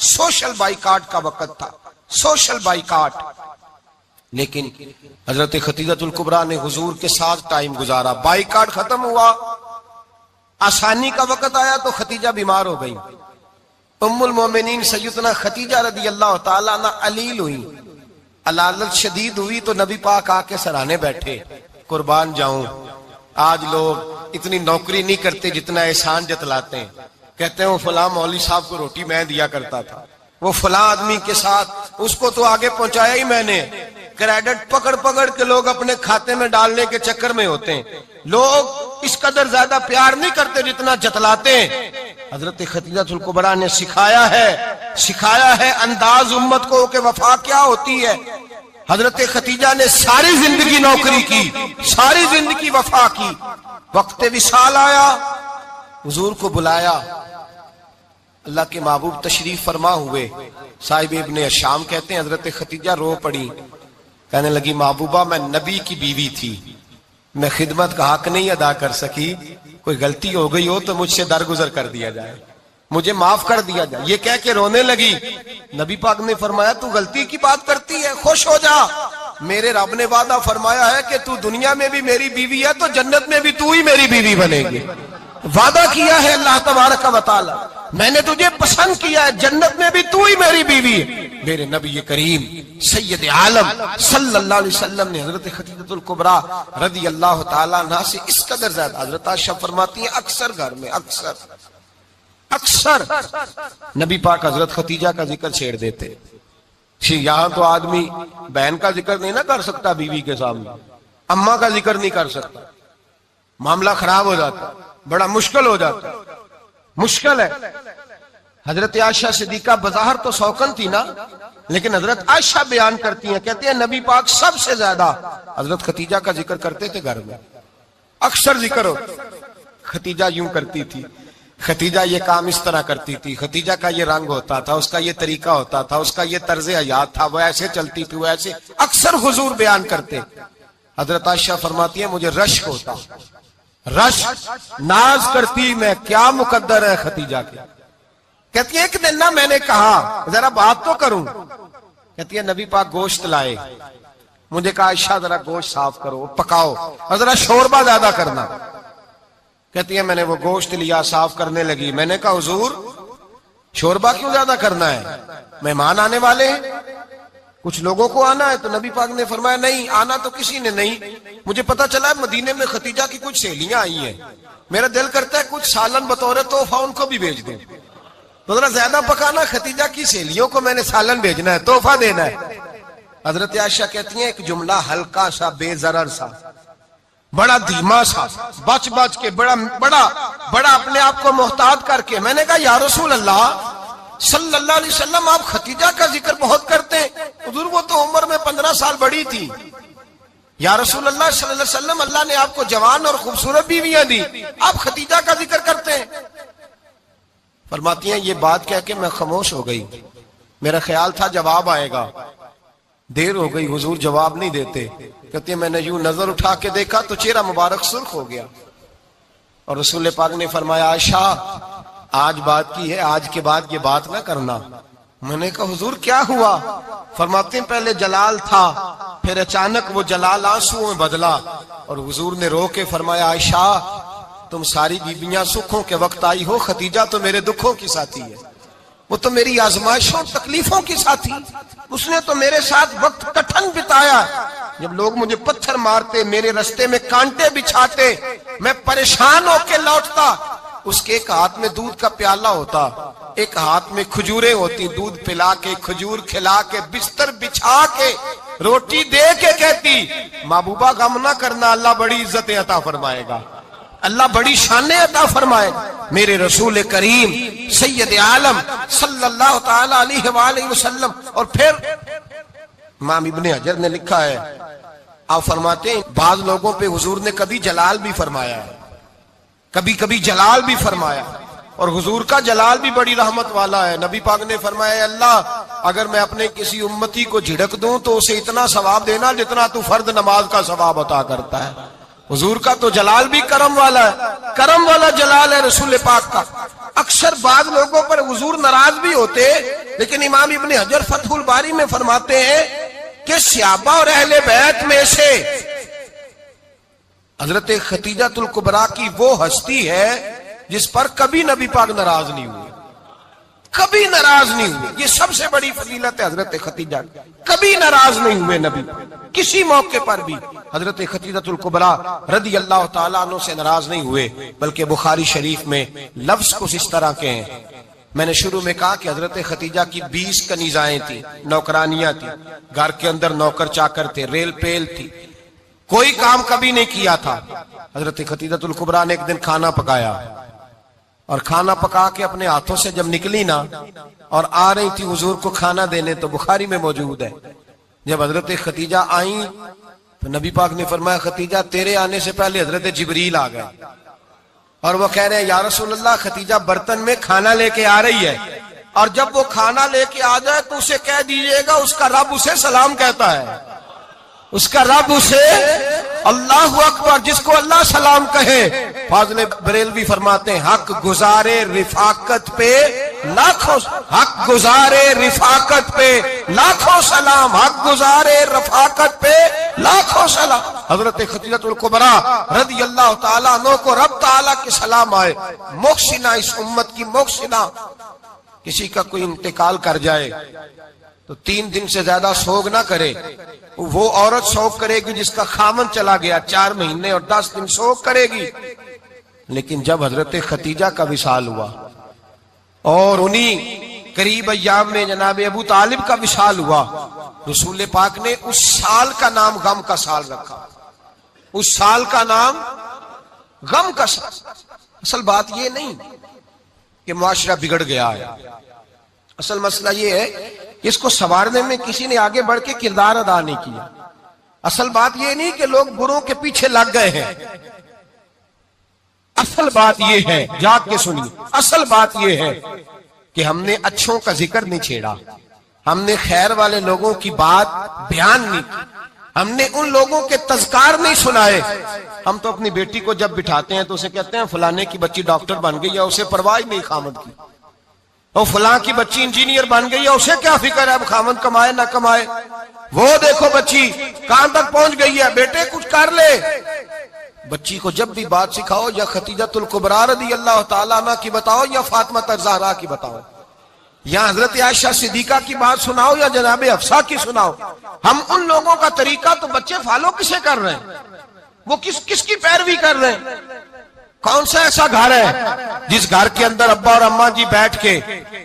सोशल बाइकाट का वक्त था, सोशल बाइकाट। लेकिन हजरत खतीजतुल कुबरा ने हुजूर के साथ टाइम गुजारा। बाइकाट खत्म हुआ, आसानी का वक्त आया तो खतीजा बीमार हो गई। उम्मुल मोमिनीन सैयदना खतीजा रदी अल्लाह ताला अन्हा अलील हुई, अलालत शदीद हुई, तो नबी पाक आके सराहने बैठे। कुर्बान जाऊं, आज लोग इतनी नौकरी नहीं करते जितना एहसान जतलाते हैं। कहते हैं वो फलां मौलवी साहब को रोटी मैं दिया करता था, वो फलां आदमी के साथ उसको तो आगे पहुंचाया ही मैंने। क्रेडिट पकड़ पकड़ के लोग अपने खाते में डालने के चक्कर में होते हैं। लोग इस कदर ज्यादा प्यार नहीं करते जितना जतलाते हैं। हजरत खतीजातुल कुबरा ने सिखाया है अंदाज उम्मत को कि वफा क्या होती है। हजरत खतीजा ने सारी जिंदगी नौकरी की, सारी जिंदगी वफा की। वक्त विसाल आया, हुजूर को बुलाया, अल्लाह के महबूब तशरीफ फरमा हुए। साहिब इब्ने शाम कहते हैं हजरत खतीजा रो पड़ी, कहने लगी महबूबा मैं नबी की बीवी थी, मैं खिदमत का हक नहीं अदा कर सकी, कोई गलती हो गई हो तो मुझसे दरगुजर कर दिया जाए, मुझे माफ कर दिया जाए। ये कह के रोने लगी। नबी पाक ने फरमाया तू गलती की बात करती है, खुश हो जा, मेरे रब ने वादा फरमाया है कि तू दुनिया में भी मेरी बीवी है तो जन्नत में भी तू ही मेरी बीवी बनेगी। वादा किया है अल्लाह तबारक व तआला, मैंने तुझे पसंद किया है, जन्नत में भी तू ही मेरी बीवी है। मेरे नबी करीम सैयद आलम सल्लल्लाहु अलैहि वसल्लम ने हजरत खतीजातुल कुबरा रदी अल्लाह तआला अन्हा से इस कदर ज्यादा, हजरत आयशा फरमाती है अक्सर घर में अक्सर नबी पाक हजरत खतीजा का जिक्र छेड़ देते। यहाँ तो आदमी बहन का जिक्र नहीं ना कर सकता बीवी के सामने, अम्मा का जिक्र नहीं कर सकता, मामला खराब हो जाता, बड़ा मुश्किल हो जाता, मुश्किल है। हजरत आयशा सिद्दीका बज़ाहिर तो सौकन थी ना, लेकिन हजरत आयशा बयान करती हैं, कहते हैं नबी पाक सबसे ज्यादा हजरत खतीजा का जिक्र करते थे घर में, अक्सर जिक्र हो। खतीजा यूं करती थी, खतीजा ये काम इस तरह करती थी, खतीजा का ये रंग होता था, उसका ये तरीका होता था, उसका ये तर्ज हयात था, वो ऐसे चलती थी, वो ऐसे, अक्सर हुजूर बयान करते। हजरत आयशा फरमाती है मुझे रश्क होता, रश्क, नाज करती मैं, क्या मुकद्दर है खतीजा के। कहती है एक दिन ना मैंने कहा जरा बात तो करूं, कहती है नबी पाक गोश्त लाए, मुझे कहा आयशा जरा गोश्त साफ करो, पकाओ और जरा शोरबा ज्यादा करना। कहती है मैंने वो गोश्त लिया, साफ करने लगी, मैंने कहा हुजूर शोरबा क्यों ज्यादा करना है, मेहमान आने वाले हैं, कुछ लोगों को आना है। तो नबी पाक ने फरमाया नहीं आना तो किसी ने नहीं, मुझे पता चला मदीने में खतीजा की कुछ सहेलियां आई हैं, मेरा दिल करता है कुछ सालन बतौर तोहफा उनको भी भेज दूं, तो जरा ज्यादा पकाना, खतीजा की सहेलियों को मैंने सालन भेजना है, तोहफा देना है। हजरत आयशा कहती है एक जुमला हल्का सा, बेजरर सा, बड़ा धीमा सा, बच बच के, बड़ा बड़ा बड़ा अपने आप को मोहतात करके, मैंने कहा या रसूल अल्लाह सल्लल्लाहु अलैहि वसल्लम आप खतीजा का जिक्र बहुत करते हैं, हुजूर वो तो उम्र में 15 साल बड़ी थी। या रसूल अल्लाह सल्लल्लाहु अलैहि वसल्लम अल्लाह ने आपको जवान और खूबसूरत बीवियां दी, आप खतीजा का जिक्र करते हैं। फरमाती हैं ये बात कह के मैं खामोश हो गई, मेरा ख्याल था जवाब आएगा, देर हो गई, हुजूर जवाब नहीं देते। कहती है मैंने यूं नजर उठा के देखा तो चेहरा मुबारक सुर्ख हो गया, और रसूल पाक ने फरमाया आयशा आज बात की है, आज के बाद ये बात ना करना। मैंने कहा हुजूर क्या हुआ? फरमाते हैं पहले जलाल था, फिर अचानक वो जलाल आंसुओं में बदला, और हुजूर ने रो के फरमाया आयशा तुम सारी बीबियां सुखों के वक्त आई हो, खतीजा तो मेरे दुखों की साथी है, वो तो मेरी आजमाइशों तकलीफों की साथी, उसने तो मेरे साथ वक्त कठिन बिताया, जब लोग मुझे पत्थर मारते, मेरे रास्ते में कांटे बिछाते, मैं परेशान होके लौटता, उसके एक हाथ में दूध का प्याला होता, एक हाथ में खजूरें होती, दूध पिला के, खजूर खिला के, बिस्तर बिछा के, रोटी दे के कहती महबूबा गम ना करना, अल्लाह बड़ी इज्जतें अता फरमाएगा, अल्लाह बड़ी शानें अता फरमाएगा। मेरे रसूल करीम सैयद आलम सल्लल्लाहु ताला अलैहि वसल्लम। और फिर इमाम इब्ने हजर ने लिखा है, आप फरमाते हैं बाज लोगों पे हुजूर ने कभी जलाल भी फरमाया है, कभी कभी जलाल भी फरमाया, और हुजूर का जलाल भी बड़ी रहमत वाला है। नबी पाक ने फरमाया अल्लाह अगर मैं अपने किसी उम्मती को झिड़क दूं तो उसे इतना सवाब देना जितना तू फर्द नमाज का सवाब अता करता है। हुजूर का तो जलाल भी करम वाला है, करम वाला जलाल है रसूल पाक का। अक्सर बाद लोगों पर हुजूर नाराज भी होते, लेकिन इमाम इब्ने हजर फतहुल बारी में फरमाते हैं कि सहाबा और अहले बैत में से हजरत खतीजातुल कुबरा की वो हस्ती है जिस पर कभी नबी पाक नाराज नहीं हुए, कभी नाराज नहीं हुए। ये सबसे बड़ी फजीलत है हजरत खतीजा, कभी नाराज नहीं हुए नबी, किसी मौके पर भी हजरत खतीजातुल कुबरा रदी अल्लाह ताला अन्हु से नाराज नहीं हुए। बल्कि बुखारी शरीफ में लफ्ज कुछ इस तरह के हैं, मैंने शुरू में कहा कि हजरत खतीजा की 20 कनीजाएं थी, नौकरानियां थी, घर के अंदर नौकर चाकर थे, रेल पेल थी, कोई काम कभी नहीं किया था। हजरत खतीजतुल कुबरा ने एक दिन खाना पकाया और खाना पका के अपने हाथों से जब निकली ना और आ रही थी हुजूर को खाना देने, तो बुखारी में मौजूद है, जब हजरत खतीजा आई तो नबी पाक ने फरमाया, खतीजा तेरे आने से पहले हजरत जिब्रील आ गए और वो कह रहे हैं, या रसूलल्लाह खतीजा बर्तन में खाना लेके आ रही है और जब वो खाना लेके आ जाए तो उसे कह दीजिएगा उसका रब उसे सलाम कहता है, उसका रब उसे अल्लाह अकबर, जिसको अल्लाह सलाम कहे। फाज़िल बरेलवी फरमाते हैं, हक गुजारे रिफाकत पे लाखों, हक गुजारे रिफाकत पे लाखों सलाम, हक गुजारे रफाकत पे लाखों सलाम। हजरत खतीजतुल कुबरा रज़ी अल्लाह ताला अन्हा को रब ताला के सलाम आए। मोहसिना, इस उम्मत की मोहसिना। किसी का कोई इंतकाल कर जाए तो 3 दिन से ज्यादा सोग ना करे। वो औरत शोक करेगी जिसका खामन चला गया, 4 महीने और 10 दिन शोक करेगी। लेकिन जब हजरत खतीजा का विशाल हुआ और उन्हीं करीब अय्याम में जनाब अबू तालिब का विशाल हुआ, रसूल पाक ने उस साल का नाम गम का साल रखा। उस साल का नाम गम का साल। असल बात यह नहीं कि मुआशरा बिगड़ गया है, असल मसला यह है कि इसको संवारने में किसी ने आगे बढ़ के किरदार अदा नहीं किया। असल बात यह नहीं कि लोग बुरों के पीछे लग गए हैं, असल बात यह है, जाग के सुनिए, असल बात यह है कि हमने अच्छों का जिक्र नहीं छेड़ा, हमने खैर वाले लोगों की बात बयान नहीं की, हमने उन लोगों के तज़कार नहीं सुनाए। हम तो अपनी बेटी को जब बिठाते हैं तो उसे कहते हैं फलाने की बच्ची डॉक्टर बन गई, या उसे परवाह ही नहीं खामद की, और फलां की बच्ची इंजीनियर बन गई है, उसे क्या फिक्र है अब खामद कमाए ना कमाए। वो देखो बच्ची कहां तक पहुंच गई है, बेटे कुछ कर ले। बच्ची को जब भी बात सिखाओ, या खतीजतुल कुबरा रज़ी अल्लाह ताला अन्हा की बताओ, या फातिमा ज़हरा की बताओ, या हजरत आयशा सिद्दीका की बात सुनाओ, या जनाब हफ्सा की सुनाओ। हम उन लोगों का तरीका तो बच्चे फॉलो किसे कर रहे हैं, वो किसकी पैरवी कर रहे हैं। कौन सा ऐसा घर है जिस घर के अंदर अब्बा और अम्मा जी बैठ के,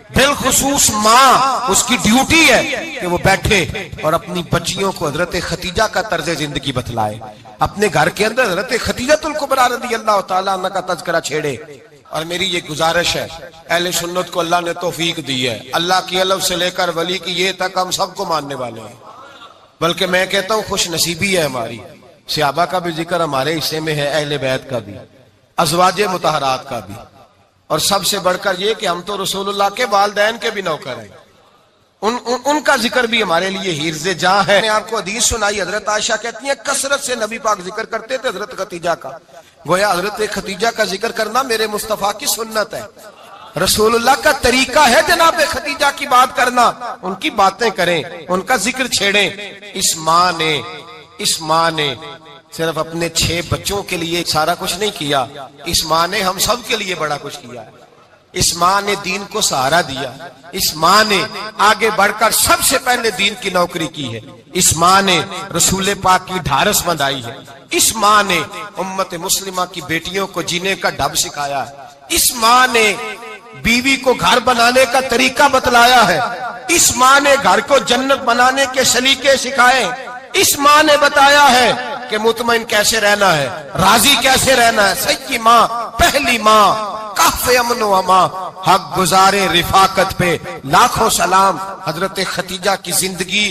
बिलखुसूस माँ, उसकी ड्यूटी है कि वो बैठे और अपनी बच्चियों को हजरत खतीजा का तर्ज जिंदगी बतलाए, अपने घर के अंदर हजरत खतीजतुल कुबरा रज़ी अल्लाह ताला अन्हा का तज़किरा छेड़े। और मेरी ये गुजारिश है, अहले सुन्नत को अल्लाह ने तौफीक दी है, अल्लाह की अलफ से लेकर वली की ये तक हम सबको मानने वाले हैं। बल्कि मैं कहता हूँ खुश नसीबी है हमारी, सहाबा का भी जिक्र हमारे हिस्से में है, अहले बैत का भी, अज़वाजे मुतहरात का भी, और सबसे बढ़कर ये कि हम तो रसूलुल्लाह के वालिदैन के भी नौकर हैं, उनका जिक्र भी हमारे लिए हिर्ज़े जां है। मैंने आपको हदीस सुनाई, हजरत आयशा कहती है कसरत से नबी पाक जिक्र करते थे हजरत खतीजा का। गोया हजरत खतीजा का जिक्र करना मेरे मुस्तफा की सुन्नत है, रसूलुल्लाह का तरीका है जनाब खतीजा की बात करना, उनकी बातें करें, उनका जिक्र छेड़ें। इस माँ ने सिर्फ अपने 6 बच्चों के लिए सारा कुछ नहीं किया, इस माँ ने हम सब के लिए बड़ा कुछ किया। इस माँ ने दीन को सहारा दिया, इस माँ ने आगे बढ़कर सबसे पहले दीन की नौकरी की है, इस माँ ने रसूल पाक की ढारस बंधाई है, इस माँ ने उम्मत मुस्लिमा की बेटियों को जीने का ढब सिखाया है, इस माँ ने बीवी को घर बनाने का तरीका बतलाया है, इस माँ ने घर को जन्नत बनाने के सलीके सिखाए, इस माँ ने बताया है कि मुतमईन कैसे रहना है, राजी कैसे रहना है। सच्ची माँ, पहली माँ, काफ़े अमन व अमा, हक गुजारे रिफाकत पे लाखों सलाम। हजरत खतीजा की जिंदगी,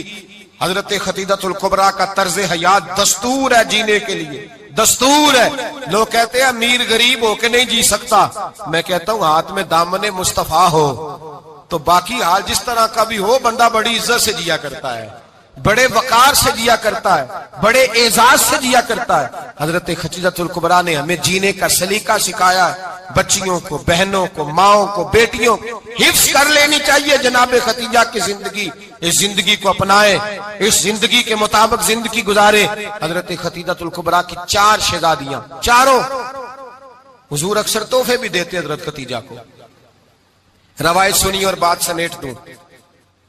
हजरत खतीजतुल कुबरा का तर्ज हयात दस्तूर है जीने के लिए, दस्तूर है। लोग कहते हैं अमीर गरीब होके नहीं जी सकता, मैं कहता हूँ हाथ में दामने मुस्तफा हो तो बाकी हाल जिस तरह का भी हो, बंदा बड़ी इज्जत से जिया करता है, बड़े वकार से जिया करता है, बड़े एजाज से जिया करता है। हजरत खतीजतुल कुबरा ने हमें जीने का सलीका सिखाया है। बच्चियों को, बहनों को, माओं को, बेटियों को हिफ्ज कर लेनी चाहिए जनाब खतीजा की जिंदगी। इस जिंदगी को अपनाए, इस जिंदगी के मुताबिक जिंदगी गुजारे। हजरत खतीजतुल कुबरा की 4 शहजादियां, चारों हुजूर अक्सर तोहफे भी देते हजरत खतीजा को। रवायत सुनी और बात समेट दूं।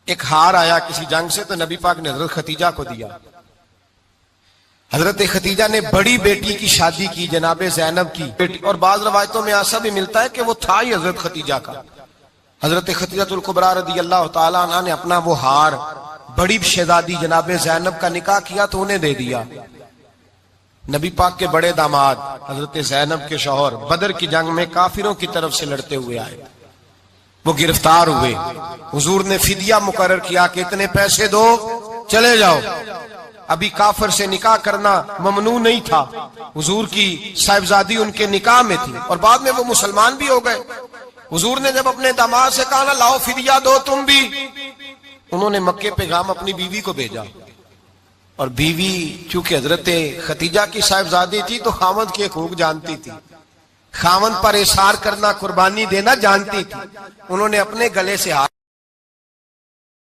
एक हार आया किसी जंग से, तो नबी पाक ने हजरत खतीजा को दिया। हजरत खतीजा ने बड़ी बेटी की शादी की, जनाब ज़ैनब की बेटी, और बाज रवायतों में ऐसा भी मिलता है कि वो था ही हजरत खतीजा का। हजरत खतीजतुल कुबरा रदी अल्लाह ताला अन्हा ने अपना वो हार बड़ी शहजादी जनाबे ज़ैनब का निकाह किया तो उन्हें दे दिया। नबी पाक के बड़े दामाद हजरत ज़ैनब के शौहर बदर की जंग में काफिरों की तरफ से लड़ते हुए आए, वो गिरफ्तार हुए। हुजूर ने फिदिया मुकर्रर किया कि इतने पैसे दो चले जाओ। अभी काफिर से निकाह करना ममनू नहीं था, हुजूर की साहिबजादी उनके निकाह में थी और बाद में वो मुसलमान भी हो गए। हुजूर ने जब अपने दामाद से कहा ना लाओ फिदिया दो तुम भी, उन्होंने मक्के पैगाम अपनी बीवी को भेजा और बीवी चूंकि हजरत खतीजा की साहिबजादी थी तो खामद के हकूक जानती थी, खामद पर इशार करना कुर्बानी देना जानती थी। उन्होंने अपने गले से हाथ